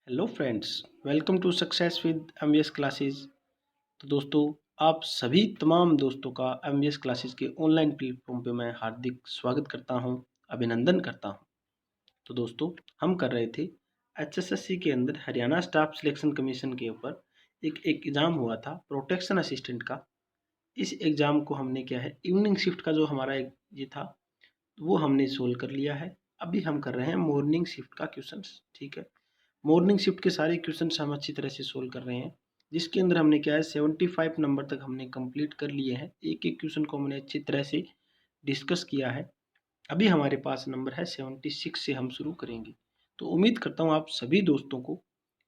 Hello friends, welcome to success with MVS classes. तो दोस्तों, आप सभी तमाम दोस्तों का एमवीएस क्लासेस के ऑनलाइन प्लेटफॉर्म पे मैं हार्दिक स्वागत करता हूं, अभिनंदन करता हूं। तो दोस्तों, हम कर रहे थे एचएसएससी के अंदर हरियाणा स्टाफ सिलेक्शन कमीशन के ऊपर एक एग्ज़ाम हुआ था प्रोटेक्शन असिस्टेंट का। इस एग्ज़ाम को हमने क्या है, इवनिंग शिफ्ट का जो हमारा एक ये था वो हमने सोल्व कर लिया है। अभी हम कर रहे हैं मॉर्निंग शिफ्ट का क्वेश्चंस। ठीक है, मॉर्निंग शिफ्ट के सारे क्वेश्चंस हम अच्छी तरह से सोल्व कर रहे हैं, जिसके अंदर हमने क्या है 75 नंबर तक हमने कंप्लीट कर लिए हैं। एक एक क्वेश्चन को हमने अच्छी तरह से डिस्कस किया है। अभी हमारे पास नंबर है 76 से हम शुरू करेंगे। तो उम्मीद करता हूँ आप सभी दोस्तों को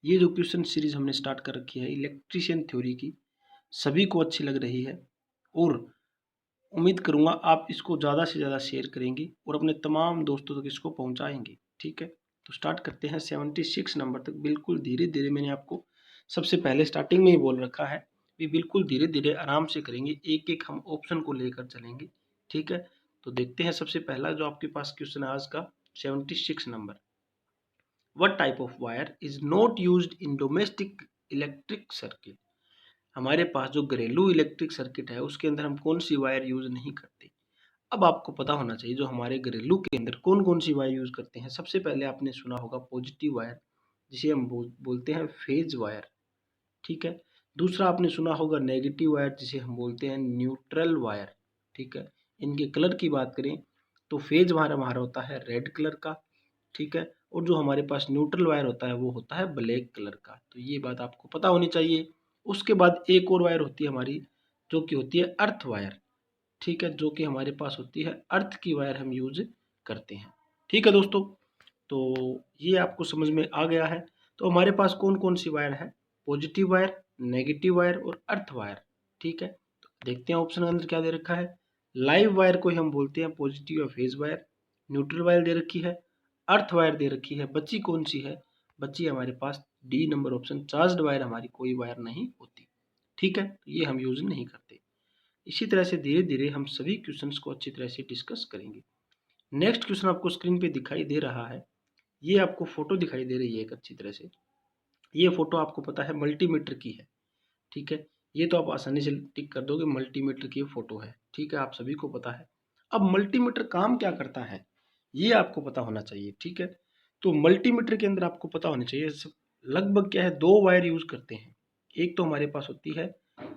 ये जो क्वेश्चन सीरीज हमने स्टार्ट कर रखी है इलेक्ट्रीशियन थ्योरी की, सभी को अच्छी लग रही है। और उम्मीद करूँगा आप इसको ज़्यादा से ज़्यादा शेयर करेंगे और अपने तमाम दोस्तों तक इसको पहुँचाएँगे। ठीक है, तो स्टार्ट करते हैं 76 नंबर तक। बिल्कुल धीरे-धीरे, मैंने आपको सबसे पहले स्टार्टिंग में ही बोल रखा है कि बिल्कुल धीरे-धीरे आराम से करेंगे, एक-एक हम ऑप्शन को लेकर चलेंगे। ठीक है, तो देखते हैं सबसे पहला जो आपके पास क्वेश्चन है आज का 76 number. What type of wire is not used in domestic electric circuit? हमारे पास जो घरेलू इलेक्ट्रिक सर्किट है उसके अंदर हम कौन सी वायर यूज नहीं करते। अब आपको पता होना चाहिए जो हमारे घरेलू के अंदर कौन कौन सी वायर यूज करते हैं। सबसे पहले आपने सुना होगा पॉजिटिव वायर, जिसे हम बोलते हैं फेज वायर। ठीक है, दूसरा आपने सुना होगा नेगेटिव वायर, जिसे हम बोलते हैं न्यूट्रल वायर। ठीक है, इनके कलर की बात करें तो फेज वायर हमारा होता है रेड कलर का। ठीक है, और जो हमारे पास न्यूट्रल वायर होता है वो होता है ब्लैक कलर का। तो ये बात आपको पता होनी चाहिए। उसके बाद एक और वायर होती है हमारी, जो कि होती है अर्थ वायर। ठीक है, जो कि हमारे पास होती है अर्थ की वायर हम यूज करते हैं। ठीक है दोस्तों, तो ये आपको समझ में आ गया है। तो हमारे पास कौन कौन सी वायर है, पॉजिटिव वायर, नेगेटिव वायर और अर्थ वायर। ठीक है, तो देखते हैं ऑप्शन के अंदर क्या दे रखा है। लाइव वायर को ही हम बोलते हैं पॉजिटिव या फेज वायर। न्यूट्रल वायर दे रखी है, अर्थ वायर दे रखी है। बची कौन सी है, बची हमारे पास D number option, charged wire हमारी कोई वायर नहीं होती। ठीक है, ये हम यूज नहीं करते। इसी तरह से धीरे धीरे हम सभी क्वेश्चंस को अच्छी तरह से डिस्कस करेंगे। नेक्स्ट क्वेश्चन आपको स्क्रीन पे दिखाई दे रहा है, ये आपको फोटो दिखाई दे रही है एक अच्छी तरह से। ये फोटो आपको पता है मल्टीमीटर की है। ठीक है, ये तो आप आसानी से टिक कर दोगे, मल्टीमीटर की फोटो है। ठीक है, आप सभी को पता है। अब मल्टीमीटर काम क्या करता है ये आपको पता होना चाहिए। ठीक है, तो मल्टीमीटर के अंदर आपको पता होना चाहिए लगभग क्या है, दो वायर यूज करते हैं। एक तो हमारे पास होती है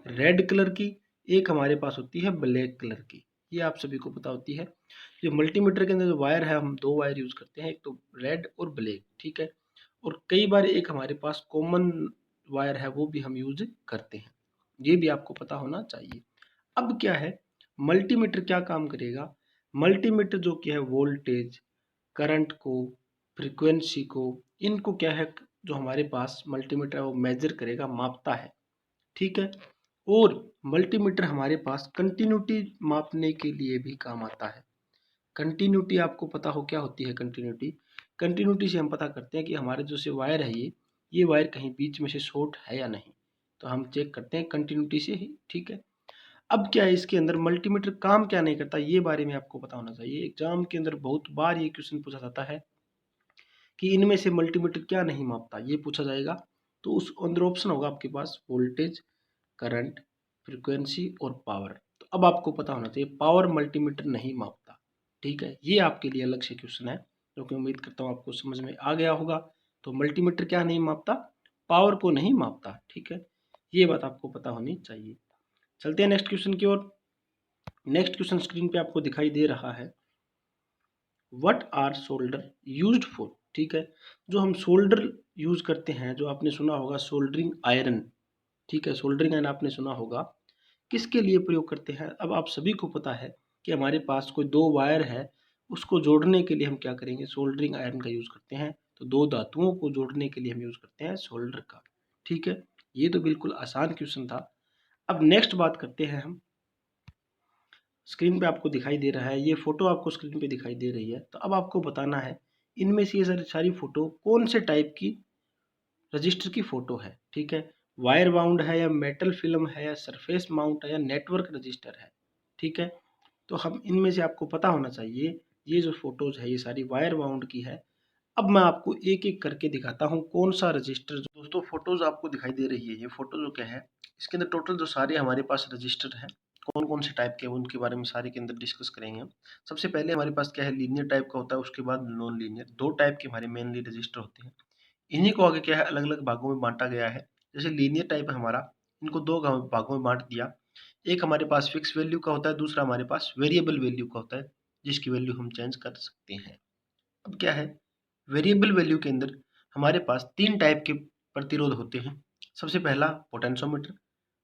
रेड कलर की, एक हमारे पास होती है ब्लैक कलर की। ये आप सभी को पता होती है। जो मल्टीमीटर के अंदर जो वायर है, हम दो वायर यूज करते हैं, एक तो रेड और ब्लैक। ठीक है, और कई बार एक हमारे पास कॉमन वायर है वो भी हम यूज करते हैं। ये भी आपको पता होना चाहिए। अब क्या है, मल्टीमीटर क्या काम करेगा। मल्टीमीटर जो क्या है वोल्टेज, करंट को, फ्रीक्वेंसी को, इनको क्या है, जो हमारे पास मल्टीमीटर है वो मेजर करेगा, मापता है। ठीक है, और मल्टीमीटर हमारे पास कंटिन्यूटी मापने के लिए भी काम आता है। कंटिन्यूटी आपको पता हो क्या होती है कंटिन्यूटी। कंटिन्यूटी से हम पता करते हैं कि हमारे जो से वायर है ये वायर कहीं बीच में से शॉर्ट है या नहीं। तो हम चेक करते हैं कंटिन्यूटी से ही। ठीक है, अब क्या है, इसके अंदर मल्टीमीटर काम क्या नहीं करता ये बारे में आपको पता होना चाहिए। एग्जाम के अंदर बहुत बार ये क्वेश्चन पूछा जाता है कि इनमें से मल्टीमीटर क्या नहीं मापता, ये पूछा जाएगा। तो उस अंदर ऑप्शन होगा आपके पास वोल्टेज, करंट, फ्रीक्वेंसी और पावर। तो अब आपको पता होना चाहिए पावर मल्टीमीटर नहीं मापता। ठीक है, ये आपके लिए अलग से क्वेश्चन है, जो कि उम्मीद करता हूँ आपको समझ में आ गया होगा। तो मल्टीमीटर क्या नहीं मापता, पावर को नहीं मापता। ठीक है, ये बात आपको पता होनी चाहिए। चलते हैं नेक्स्ट क्वेश्चन की ओर। नेक्स्ट क्वेश्चन स्क्रीन पे आपको दिखाई दे रहा है, what are solder used for. ठीक है, जो हम सोल्डर यूज करते हैं, जो आपने सुना होगा सोल्डरिंग आयरन। ठीक है, सोल्डरिंग आयरन आपने सुना होगा, किसके लिए प्रयोग करते हैं। अब आप सभी को पता है कि हमारे पास कोई दो वायर है, उसको जोड़ने के लिए हम क्या करेंगे, सोल्डरिंग आयरन का यूज करते हैं। तो दो धातुओं को जोड़ने के लिए हम यूज करते हैं सोल्डर का। ठीक है, ये तो बिल्कुल आसान क्वेश्चन था। अब नेक्स्ट बात करते हैं हम, स्क्रीन पे आपको दिखाई दे रहा है, ये फोटो आपको स्क्रीन पे दिखाई दे रही है। तो अब आपको बताना है इनमें से ये सारी फोटो कौन से टाइप की रजिस्टर की फोटो है। ठीक है, वायर बाउंड है या मेटल फिल्म है या सरफेस माउंट है या नेटवर्क रजिस्टर है। ठीक है, तो हम इनमें से आपको पता होना चाहिए, ये जो फोटोज है ये सारी वायर बाउंड की है। अब मैं आपको एक एक करके दिखाता हूँ कौन सा रजिस्टर। दोस्तों फोटोज आपको दिखाई दे रही है, ये फोटो जो क्या है, इसके अंदर टोटल जो सारे हमारे पास रजिस्टर हैं, कौन कौन से टाइप के हैं उनके बारे में सारे के अंदर डिस्कस करेंगे हम। सबसे पहले हमारे पास क्या है, लीनियर टाइप का होता है, उसके बाद नॉन लीनियर। दो टाइप के हमारे मेनली रजिस्टर होते हैं। इन्हीं को आगे क्या है अलग अलग भागों में बांटा गया है। जैसे लीनियर टाइप हमारा, इनको दो भागों में बांट दिया। एक हमारे पास फिक्स वैल्यू का होता है, दूसरा हमारे पास वेरिएबल वैल्यू का होता है, जिसकी वैल्यू हम चेंज कर सकते हैं। अब क्या है, वेरिएबल वैल्यू के अंदर हमारे पास तीन टाइप के प्रतिरोध होते हैं। सबसे पहला पोटेंशियोमीटर,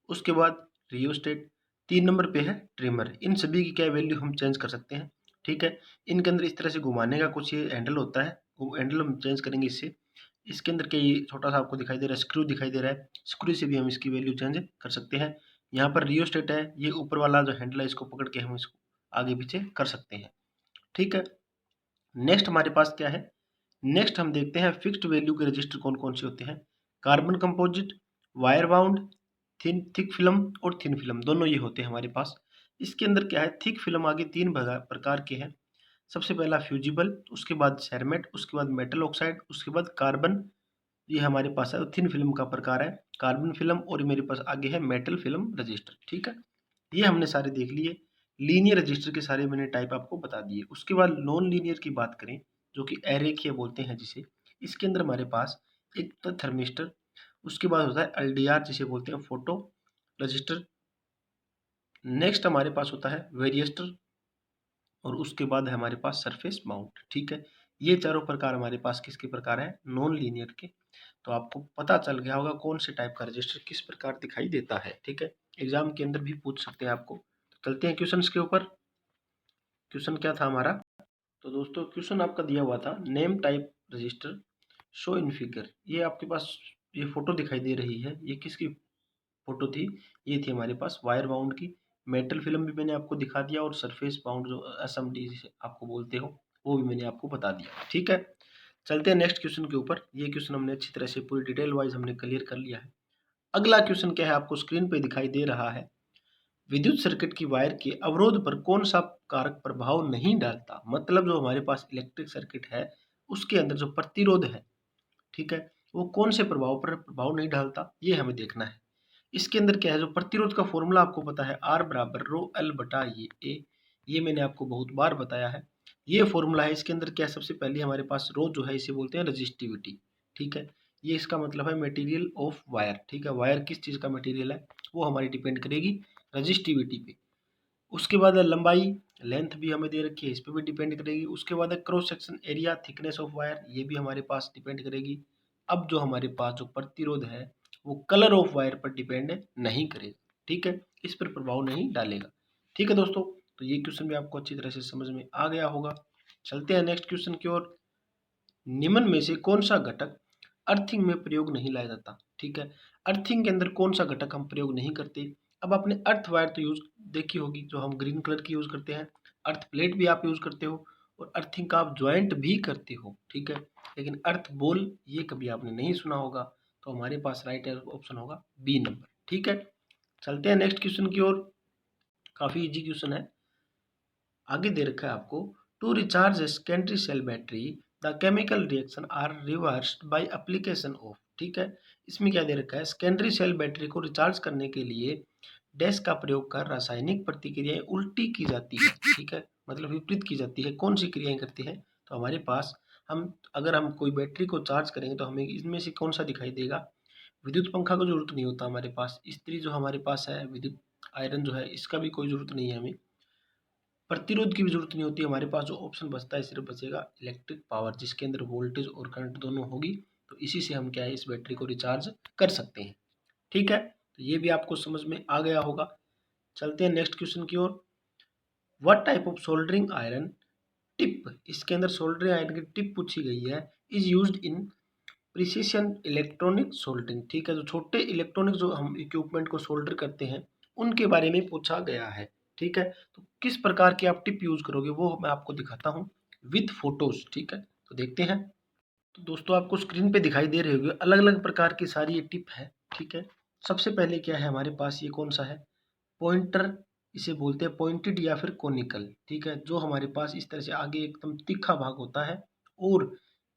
उसके बाद रियोस्टेट, 3 नंबर पे है ट्रिमर। इन सभी की क्या वैल्यू हम चेंज कर सकते हैं। ठीक है, इनके अंदर इस तरह से घुमाने का कुछ ये हैंडल होता है, वो हैंडल हम चेंज करेंगे इससे। इसके अंदर क्या ये छोटा सा आपको दिखाई दे रहा है, स्क्रू दिखाई दे रहा है, स्क्रू से भी हम इसकी वैल्यू चेंज कर सकते हैं। यहाँ पर रियोस्टेट है, ये ऊपर वाला जो हैंडल है इसको पकड़ के हम इसको आगे पीछे कर सकते हैं। ठीक है, नेक्स्ट हमारे पास क्या है, नेक्स्ट हम देखते हैं फिक्स्ड वैल्यू के रजिस्टर कौन कौन से होते हैं। Carbon composite, wire bound, thick film और थिन फिल्म, दोनों ये होते हैं हमारे पास। इसके अंदर क्या है, थिक फिल्म आगे तीन प्रकार के हैं। सबसे पहला फ्यूजिबल, उसके बाद सेरमेट, उसके बाद मेटल ऑक्साइड, उसके बाद कार्बन। ये हमारे पास है थिन फिल्म का प्रकार है, कार्बन फिल्म, और मेरे पास आगे है मेटल फिल्म रजिस्टर। ठीक है, ये हमने सारे देख लिए। लीनियर रजिस्टर के सारे मैंने टाइप आपको बता दिए। उसके बाद नॉन लीनियर की बात करें, जो कि अरेखीय बोलते हैं जिसे, इसके अंदर हमारे पास एक तो थर्मिस्टर, उसके बाद होता है एलडीआर जिसे बोलते हैं फोटो रजिस्टर, नेक्स्ट हमारे पास होता है वेरिएस्टर, और उसके बाद है हमारे पास सरफेस माउंट। ठीक है, ये चारों प्रकार हमारे पास किसके प्रकार है, नॉन लीनियर के। तो आपको पता चल गया होगा कौन से टाइप का रजिस्टर किस प्रकार दिखाई देता है। ठीक है, एग्जाम के अंदर भी पूछ सकते हैं आपको। तो चलते हैं क्वेश्चंस के ऊपर। क्वेश्चन क्या था हमारा, तो दोस्तों क्वेश्चन आपका दिया हुआ था name type register show in figure. ये आपके पास ये फोटो दिखाई दे रही है, ये किसकी फोटो थी, ये थी हमारे पास वायर बाउंड की। मेटल फिल्म भी मैंने आपको दिखा दिया, और सरफेस बाउंड जो एसएमडी जिसे आपको बोलते हो वो भी मैंने आपको बता दिया। ठीक है, चलते हैं नेक्स्ट क्वेश्चन के ऊपर। ये क्वेश्चन हमने अच्छी तरह से पूरी डिटेल वाइज हमने क्लियर कर लिया है। अगला क्वेश्चन क्या है, आपको स्क्रीन पे दिखाई दे रहा है, विद्युत सर्किट की वायर के अवरोध पर कौन सा कारक प्रभाव नहीं डालता। मतलब जो हमारे पास इलेक्ट्रिक सर्किट है उसके अंदर जो प्रतिरोध है, ठीक है, वो कौन से प्रभाव पर प्रभाव नहीं डालता, ये हमें देखना है। इसके अंदर क्या है, जो प्रतिरोध का फॉर्मूला आपको पता है, आर बराबर रो एल बटा ये ए, ये मैंने आपको बहुत बार बताया है। ये फॉर्मूला है। इसके अंदर क्या है, सबसे पहले हमारे पास रो जो है इसे बोलते हैं रजिस्टिविटी। ठीक है, ये इसका मतलब है मटेरियल ऑफ वायर। ठीक है, वायर किस चीज़ का मटेरियल है वो हमारी डिपेंड करेगी रजिस्टिविटी पे। उसके बाद है लंबाई, लेंथ भी हमें दे रखी है, इस पर भी डिपेंड करेगी। उसके बाद है cross section area, thickness of wire, ये भी हमारे पास डिपेंड करेगी। अब जो हमारे पास जो प्रतिरोध है वो कलर ऑफ वायर पर डिपेंड नहीं करेगा। ठीक है, इस पर प्रभाव नहीं डालेगा। ठीक है दोस्तों, तो ये क्वेश्चन भी आपको अच्छी तरह से समझ में आ गया होगा। चलते हैं नेक्स्ट क्वेश्चन की ओर। निम्न में से कौन सा घटक अर्थिंग में प्रयोग नहीं लाया जाता। ठीक है, अर्थिंग के अंदर कौन सा घटक हम प्रयोग नहीं करते। अब आपने अर्थ वायर तो यूज देखी होगी, जो हम ग्रीन कलर की यूज करते हैं। अर्थ प्लेट भी आप यूज करते हो, और अर्थिंग का आप ज्वाइंट भी करते हो। ठीक है, लेकिन अर्थ बोल ये कभी आपने नहीं सुना होगा। तो हमारे पास राइट ऑप्शन होगा बी नंबर। ठीक है, चलते हैं नेक्स्ट क्वेश्चन की ओर। काफी इजी क्वेश्चन है, आगे दे रखा है आपको, to recharge secondary cell battery the chemical reaction are reversed by application of. ठीक है, इसमें क्या दे रखा है, सेकेंडरी सेल बैटरी को रिचार्ज करने के लिए डैश का प्रयोग कर रासायनिक प्रतिक्रियाएं उल्टी की जाती है। ठीक है, मतलब विपरीत की जाती है। कौन सी क्रियाएं करती है, तो हमारे पास हम अगर हम कोई बैटरी को चार्ज करेंगे तो हमें इसमें से कौन सा दिखाई देगा, विद्युत पंखा को जरूरत नहीं होता हमारे पास, इस्त्री जो हमारे पास है, विद्युत आयरन जो है, इसका भी कोई जरूरत नहीं है हमें, प्रतिरोध की भी जरूरत नहीं होती। हमारे पास जो ऑप्शन बचता है सिर्फ बचेगा इलेक्ट्रिक पावर, जिसके अंदर वोल्टेज और करंट दोनों होगी। तो इसी से हम क्या है, इस बैटरी को रिचार्ज कर सकते हैं। ठीक है, तो ये भी आपको समझ में आ गया होगा। चलते हैं नेक्स्ट क्वेश्चन की ओर। What type of soldering iron tip, इसके अंदर सोल्डरिंग आयरन की टिप पूछी गई है, is used in precision electronic soldering. ठीक है, जो छोटे इलेक्ट्रॉनिक जो हम इक्विपमेंट को सोल्डर करते हैं उनके बारे में पूछा गया है। ठीक है, तो किस प्रकार की आप टिप यूज करोगे वो मैं आपको दिखाता हूँ विद फोटोज। ठीक है, तो देखते हैं। तो दोस्तों आपको स्क्रीन पे दिखाई दे रहे होंगे अलग अलग प्रकार की सारी ये टिप है। ठीक है, सबसे पहले क्या है हमारे पास, ये कौन सा है, पॉइंटर, इसे बोलते हैं पॉइंटेड या फिर कोनिकल। ठीक है, जो हमारे पास इस तरह से आगे एकदम तीखा भाग होता है, और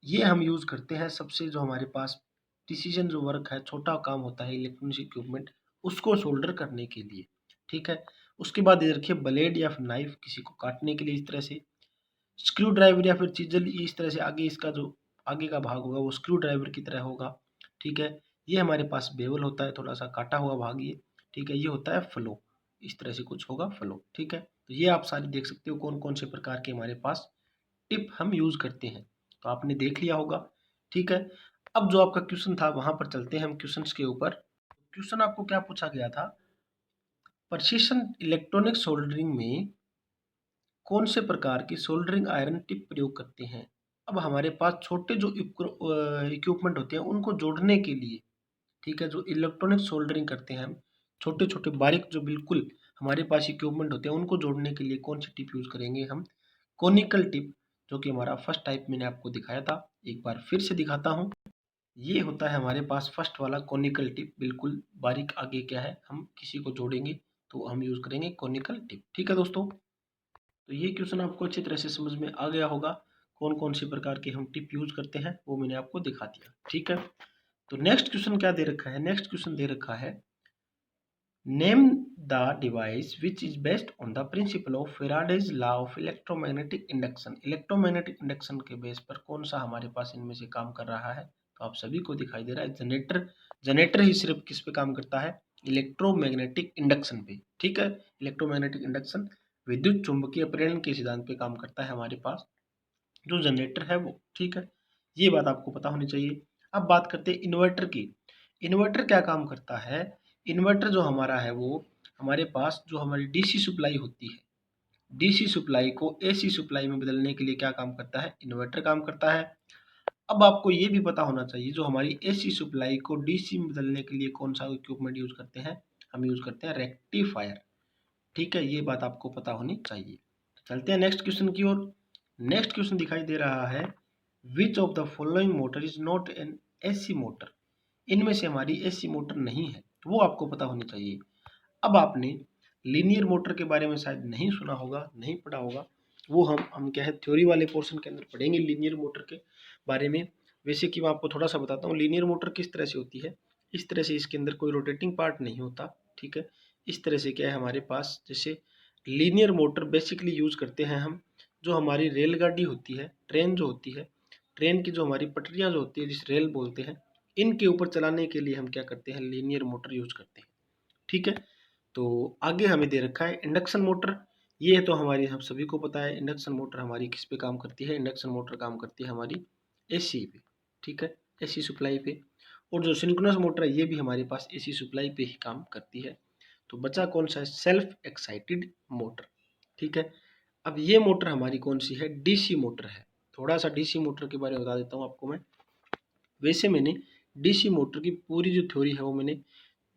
ये हम यूज़ करते हैं सबसे जो हमारे पास डिसीजन जो वर्क है, छोटा काम होता है इलेक्ट्रॉनिक इक्विपमेंट, उसको सोल्डर करने के लिए, ठीक है। उसके बाद ये रखिए ब्लेड या फिर नाइफ किसी को काटने के लिए इस तरह से, स्क्रू ड्राइवर या फिर चीजल इस तरह से आगे इसका जो आगे का भाग होगा वो स्क्रू ड्राइवर की तरह होगा, ठीक है। ये हमारे पास बेवल होता है, थोड़ा सा काटा हुआ भाग ये, ठीक है। ये होता है फ्लो, इस तरह से कुछ होगा फ्लो, ठीक है। तो ये आप सारी देख सकते हो कौन कौन से प्रकार के हमारे पास टिप हम यूज करते हैं, तो आपने देख लिया होगा, ठीक है। अब जो आपका क्वेश्चन था वहां पर चलते हैं हम क्वेश्चन के ऊपर। क्वेश्चन आपको क्या पूछा गया था, प्रिसिशन इलेक्ट्रॉनिक सोल्डरिंग में कौन से प्रकार की सोल्डरिंग आयरन टिप प्रयोग करते हैं। अब हमारे पास छोटे जो इक्विपमेंट होते हैं उनको जोड़ने के लिए, ठीक है, जो इलेक्ट्रॉनिक सोल्डरिंग करते हैं हम, छोटे छोटे बारीक जो बिल्कुल हमारे पास इक्विपमेंट होते हैं उनको जोड़ने के लिए कौन सी टिप यूज करेंगे हम, कोनिकल टिप, जो कि हमारा फर्स्ट टाइप मैंने आपको दिखाया था, एक बार फिर से दिखाता हूँ। ये होता है हमारे पास फर्स्ट वाला कोनिकल टिप, बिल्कुल बारीक आगे क्या है, हम किसी को जोड़ेंगे तो हम यूज करेंगे कोनिकल टिप, ठीक है दोस्तों। तो ये क्वेश्चन आपको अच्छी तरह से समझ में आ गया होगा, कौन कौन से प्रकार के हम टिप यूज करते हैं वो मैंने आपको दिखा दिया, ठीक है। तो नेक्स्ट क्वेश्चन क्या दे रखा है, नेक्स्ट क्वेश्चन दे रखा है name the device which is based on the principle of Faraday's law of electromagnetic induction. Electromagnetic induction के बेस पर कौन सा हमारे पास इनमें से काम कर रहा है, तो आप सभी को दिखाई दे रहा है जनरेटर। जनरेटर ही सिर्फ किस पे काम करता है, इलेक्ट्रोमैग्नेटिक इंडक्शन पे, ठीक है। इलेक्ट्रोमैग्नेटिक इंडक्शन विद्युत चुंबकीय प्रेरण के सिद्धांत पे काम करता है हमारे पास जो जनरेटर है वो, ठीक है। ये बात आपको पता होनी चाहिए। अब बात करते हैं इन्वर्टर की। इन्वर्टर क्या काम करता है, इन्वर्टर जो हमारा है वो हमारे पास जो हमारी डीसी सप्लाई होती है, डीसी सप्लाई को एसी सप्लाई में बदलने के लिए क्या काम करता है, इन्वर्टर काम करता है। अब आपको ये भी पता होना चाहिए जो हमारी एसी सप्लाई को डीसी में बदलने के लिए कौन सा इक्विपमेंट यूज करते हैं, हम यूज करते हैं रेक्टिफायर, ठीक है। ये बात आपको पता होनी चाहिए। चलते हैं नेक्स्ट क्वेश्चन की ओर। नेक्स्ट क्वेश्चन दिखाई दे रहा है which of the following motor is not an AC motor. इनमें से हमारी एसी मोटर नहीं है, वो आपको पता होनी चाहिए। अब आपने लीनियर मोटर के बारे में शायद नहीं सुना होगा, नहीं पढ़ा होगा, वो हम क्या है थ्योरी वाले पोर्शन के अंदर पढ़ेंगे लीनियर मोटर के बारे में। वैसे कि मैं आपको थोड़ा सा बताता हूँ लीनियर मोटर किस तरह से होती है। इस तरह से इसके अंदर कोई रोटेटिंग पार्ट नहीं होता, ठीक है। इस तरह से क्या है हमारे पास, जैसे लीनियर मोटर बेसिकली यूज करते हैं हम, जो हमारी रेलगाड़ी होती है, ट्रेन जो होती है, ट्रेन की जो हमारी पटरियां जो होती है जिस रेल बोलते हैं, इनके ऊपर चलाने के लिए हम क्या करते हैं, लीनियर मोटर यूज करते हैं, ठीक है। तो आगे हमें दे रखा है इंडक्शन मोटर। ये तो हमारी हम सभी को पता है, इंडक्शन मोटर हमारी किस पे काम करती है, इंडक्शन मोटर काम करती है हमारी एसी पे, ठीक है, एसी सप्लाई पे। और जो सिंक्रोनस मोटर है ये भी हमारे पास एसी सप्लाई पे ही काम करती है। तो बचा कौन सा है, सेल्फ एक्साइटेड मोटर, ठीक है। अब ये मोटर हमारी कौन सी है, डीसी मोटर है। थोड़ा सा डीसी मोटर के बारे में बता देता हूँ आपको मैं। वैसे मैंने डीसी मोटर की पूरी जो थ्योरी है वो मैंने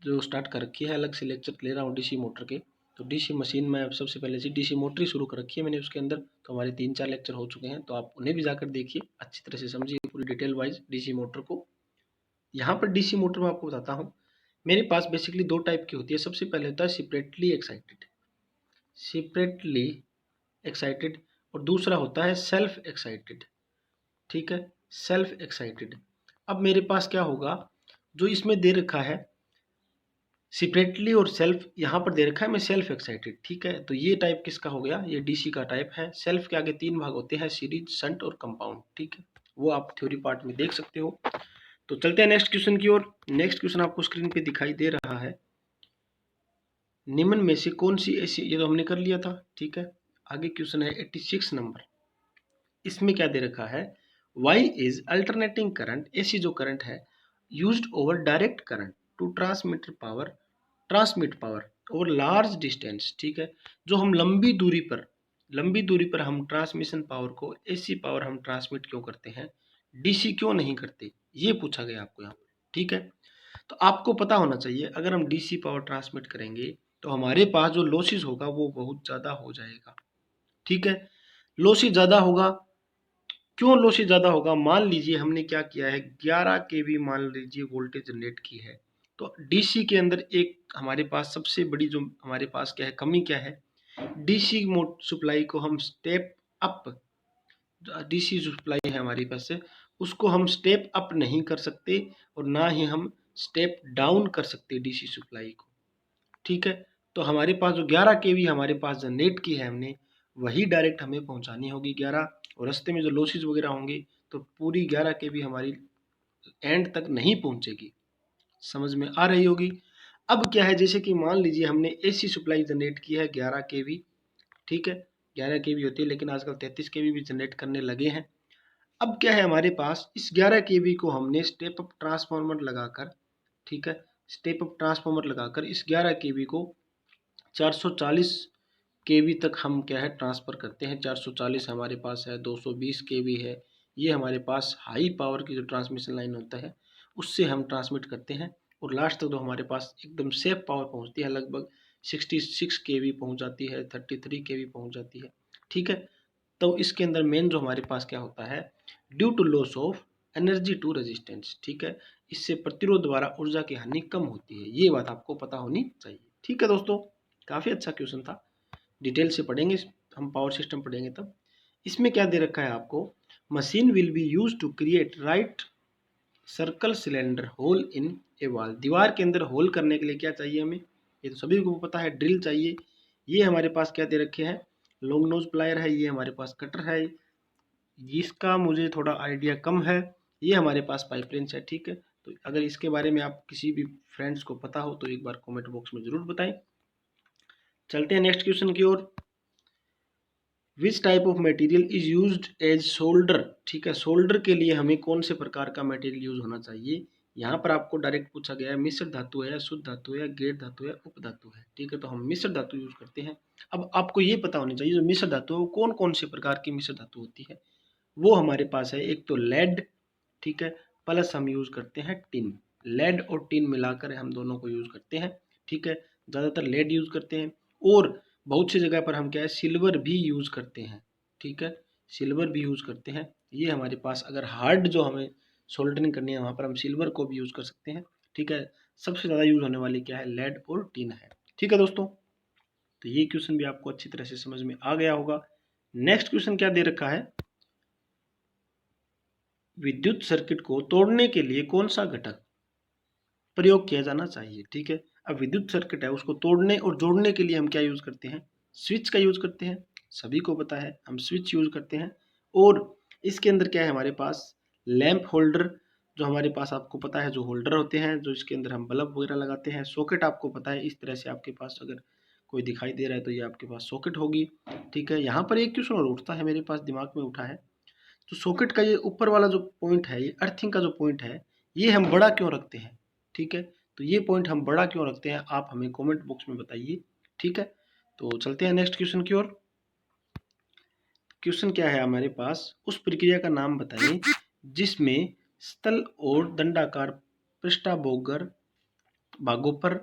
जो स्टार्ट कर रखी है, अलग से लेक्चर ले रहा हूँ डीसी मोटर के। तो डीसी मशीन में सबसे पहले से डीसी मोटर ही शुरू कर रखी है मैंने उसके अंदर, तो हमारे 3-4 लेक्चर हो चुके हैं, तो आप उन्हें भी जाकर देखिए, अच्छी तरह से समझिए पूरी डिटेल वाइज डीसी मोटर को। यहाँ पर डीसी मोटर में आपको बताता हूँ, मेरे पास बेसिकली 2 टाइप की होती है। सबसे पहले होता है सेपरेटली एक्साइटेड, सेपरेटली एक्साइटेड, और दूसरा होता है सेल्फ एक्साइटेड, ठीक है, सेल्फ एक्साइटेड। अब मेरे पास क्या होगा, जो इसमें दे रखा है सेपरेटली और सेल्फ, यहाँ पर दे रखा है मैं सेल्फ एक्साइटेड, ठीक है। तो ये टाइप किसका हो गया, ये डीसी का टाइप है। सेल्फ के आगे 3 भाग होते हैं, सीरीज, शंट और कंपाउंड, ठीक है, वो आप थ्योरी पार्ट में देख सकते हो। तो चलते हैं नेक्स्ट क्वेश्चन की ओर। नेक्स्ट क्वेश्चन आपको स्क्रीन पे दिखाई दे रहा है, निम्न में से कौन सी ऐसी, ये तो हमने कर लिया था, ठीक है। आगे क्वेश्चन है 86 नंबर। इसमें क्या दे रखा है, वाई इज अल्टरनेटिंग करंट, ऐसी जो करंट है used over direct current to transmit power over large distance, ठीक है। जो हम लंबी दूरी पर हम ट्रांसमिशन पावर को, एसी पावर हम ट्रांसमिट क्यों करते हैं, डीसी क्यों नहीं करते, ये पूछा गया आपको यहाँ पर, ठीक है। तो आपको पता होना चाहिए अगर हम डीसी पावर ट्रांसमिट करेंगे तो हमारे पास जो लॉसेस होगा वो बहुत ज़्यादा हो जाएगा, ठीक है। लॉसेस ज़्यादा होगा, क्यों लॉसेस ज़्यादा होगा, मान लीजिए हमने क्या किया है 11 केवी मान लीजिए वोल्टेज जनरेट की है, तो डीसी के अंदर एक हमारे पास सबसे बड़ी जो हमारे पास क्या है, कमी क्या है, डीसी सप्लाई को हम स्टेप अप, डीसी सप्लाई है हमारी पास से उसको हम स्टेप अप नहीं कर सकते और ना ही हम स्टेप डाउन कर सकते डीसी सप्लाई को, ठीक है। तो हमारे पास जो 11 केवी हमारे पास जनरेट की है हमने, वही डायरेक्ट हमें पहुंचानी होगी 11, और रास्ते में जो लॉसेज वगैरह होंगे तो पूरी 11 केवी हमारी एंड तक नहीं पहुंचेगी। समझ में आ रही होगी। अब क्या है, जैसे कि मान लीजिए हमने एसी सप्लाई जनरेट की है 11 केवी, ठीक है, 11 केवी होती है लेकिन आजकल 33 केवी भी जनरेट करने लगे हैं। अब क्या है, हमारे पास इस 11 केवी को हमने स्टेप अप ट्रांसफार्मर लगाकर, ठीक है, स्टेप अप ट्रांसफार्मर लगाकर इस 11 केवी को 440 केवी तक हम क्या है ट्रांसफ़र करते हैं। 440 हमारे पास है, 220 केवी है, ये हमारे पास हाई पावर की जो ट्रांसमिशन लाइन होता है उससे हम ट्रांसमिट करते हैं, और लास्ट तक तो हमारे पास एकदम सेफ पावर पहुंचती है, लगभग 66 केवी पहुंच जाती है, 33 केवी पहुंच जाती है, ठीक है। तो इसके अंदर मेन जो हमारे पास क्या होता है, due to loss of energy to resistance, ठीक है, इससे प्रतिरोध द्वारा ऊर्जा की हानि कम होती है। ये बात आपको पता होनी चाहिए, ठीक है दोस्तों। काफ़ी अच्छा क्वेश्चन था, डिटेल से पढ़ेंगे, हम पावर सिस्टम पढ़ेंगे तब। इसमें क्या दे रखा है आपको, machine will be use to create right circle cylinder hole in a wall. दीवार के अंदर होल करने के लिए क्या चाहिए हमें, ये तो सभी को पता है, ड्रिल चाहिए। ये हमारे पास क्या दे रखे हैं, लॉन्ग नोज प्लायर है, ये हमारे पास कटर है, इसका मुझे थोड़ा आइडिया कम है, ये हमारे पास पाइप रेंच है, ठीक है। तो अगर इसके बारे में आप किसी भी फ्रेंड्स को पता हो तो एक बार कमेंट बॉक्स में ज़रूर बताएं। चलते हैं नेक्स्ट क्वेश्चन की ओर। Which type of material is used as solder, ठीक है, सोल्डर के लिए हमें कौन से प्रकार का मटेरियल यूज होना चाहिए। यहाँ पर आपको डायरेक्ट पूछा गया है मिश्र धातु है, शुद्ध धातु है, गेट धातु है, उप धातु है, ठीक है। तो हम मिश्र धातु यूज करते हैं। अब आपको ये पता होना चाहिए जो मिश्र धातु है वो कौन कौन से प्रकार की मिश्र धातु होती है। वो हमारे पास है, एक तो लेड, ठीक है, प्लस हम यूज करते हैं टिन। लेड और टिन मिलाकर हम दोनों को यूज करते हैं, ठीक है। ज़्यादातर लेड यूज करते हैं, और बहुत सी जगह पर हम क्या है सिल्वर भी यूज करते हैं, ठीक है, सिल्वर भी यूज करते हैं। ये हमारे पास अगर हार्ड जो हमें सोल्डरिंग करनी है वहाँ पर हम सिल्वर को भी यूज कर सकते हैं, ठीक है। सबसे ज़्यादा यूज होने वाली क्या है, लेड और टिन है, ठीक है दोस्तों। तो ये क्वेश्चन भी आपको अच्छी तरह से समझ में आ गया होगा। नेक्स्ट क्वेश्चन क्या दे रखा है, विद्युत सर्किट को तोड़ने के लिए कौन सा घटक प्रयोग किया जाना चाहिए, ठीक है। अब विद्युत सर्किट है उसको तोड़ने और जोड़ने के लिए हम क्या यूज करते हैं, स्विच का यूज करते हैं, सभी को पता है हम स्विच यूज करते हैं। और इसके अंदर क्या है हमारे पास, लैंप होल्डर, जो हमारे पास आपको पता है जो होल्डर होते हैं जो इसके अंदर हम बल्ब वगैरह लगाते हैं। सॉकेट आपको पता है, इस तरह से आपके पास अगर कोई दिखाई दे रहा है तो ये आपके पास सॉकेट होगी, ठीक है। यहाँ पर एक क्वेश्चन और उठता है, मेरे पास दिमाग में उठा है, तो सॉकेट का ये ऊपर वाला जो पॉइंट है, ये अर्थिंग का जो पॉइंट है, ये हम बड़ा क्यों रखते हैं, ठीक है। तो ये पॉइंट हम बड़ा क्यों रखते हैं आप हमें कमेंट बॉक्स में बताइए, ठीक है। तो चलते हैं नेक्स्ट क्वेश्चन की ओर। क्वेश्चन क्या है हमारे पास, उस प्रक्रिया का नाम बताइए जिसमें स्थल और दंडाकार पृष्ठभागों पर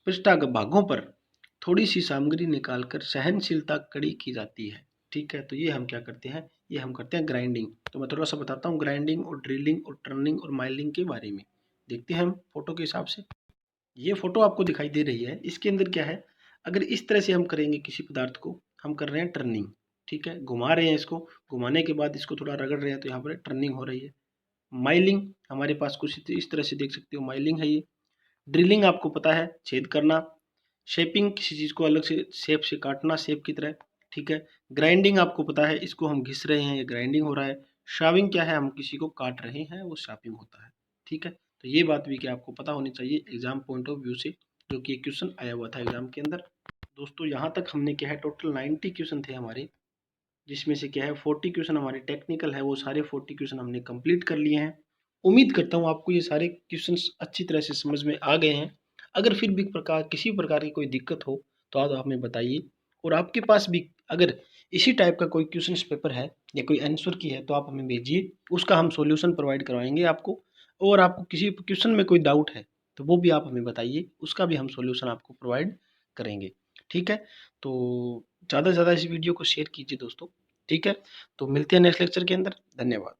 पृष्ठभागों पर थोड़ी सी सामग्री निकालकर सहनशीलता कड़ी की जाती है, ठीक है। तो ये हम क्या करते हैं, ये हम करते हैं ग्राइंडिंग। तो मैं थोड़ा सा बताता हूँ ग्राइंडिंग और ड्रिलिंग और टर्निंग और माइलिंग के बारे में। देखते हैं हम फोटो के हिसाब से। ये फोटो आपको दिखाई दे रही है, इसके अंदर क्या है, अगर इस तरह से हम करेंगे किसी पदार्थ को, हम कर रहे हैं टर्निंग, ठीक है, घुमा रहे हैं इसको, घुमाने के बाद इसको थोड़ा रगड़ रहे हैं तो यहाँ पर टर्निंग हो रही है। माइलिंग हमारे पास कुछ इस तरह से देख सकते हो, माइलिंग है ये। ड्रिलिंग आपको पता है छेद करना। शेपिंग किसी चीज़ को अलग से शेप से काटना, शेप की तरह, ठीक है। ग्राइंडिंग आपको पता है, इसको हम घिस रहे हैं, ये ग्राइंडिंग हो रहा है। शाविंग क्या है, हम किसी को काट रहे हैं, वो शापिंग होता है, ठीक है। तो ये बात भी क्या आपको पता होनी चाहिए एग्जाम पॉइंट ऑफ व्यू से, जो कि एक क्वेश्चन आया हुआ था एग्जाम के अंदर। दोस्तों यहाँ तक हमने क्या है टोटल 90 क्वेश्चन थे हमारे, जिसमें से क्या है 40 क्वेश्चन हमारे टेक्निकल है, वो सारे 40 क्वेश्चन हमने कंप्लीट कर लिए हैं। उम्मीद करता हूँ आपको ये सारे क्वेश्चंस अच्छी तरह से समझ में आ गए हैं। अगर फिर भी किसी प्रकार की कोई दिक्कत हो तो आप हमें बताइए, और आपके पास भी अगर इसी टाइप का कोई क्वेश्चन पेपर है या कोई आंसर की है तो आप हमें भेजिए, उसका हम सॉल्यूशन प्रोवाइड करवाएंगे आपको। और आपको किसी क्वेश्चन में कोई डाउट है तो वो भी आप हमें बताइए, उसका भी हम सॉल्यूशन आपको प्रोवाइड करेंगे, ठीक है। तो ज़्यादा से ज़्यादा इस वीडियो को शेयर कीजिए दोस्तों, ठीक है। तो मिलते हैं नेक्स्ट लेक्चर के अंदर, धन्यवाद।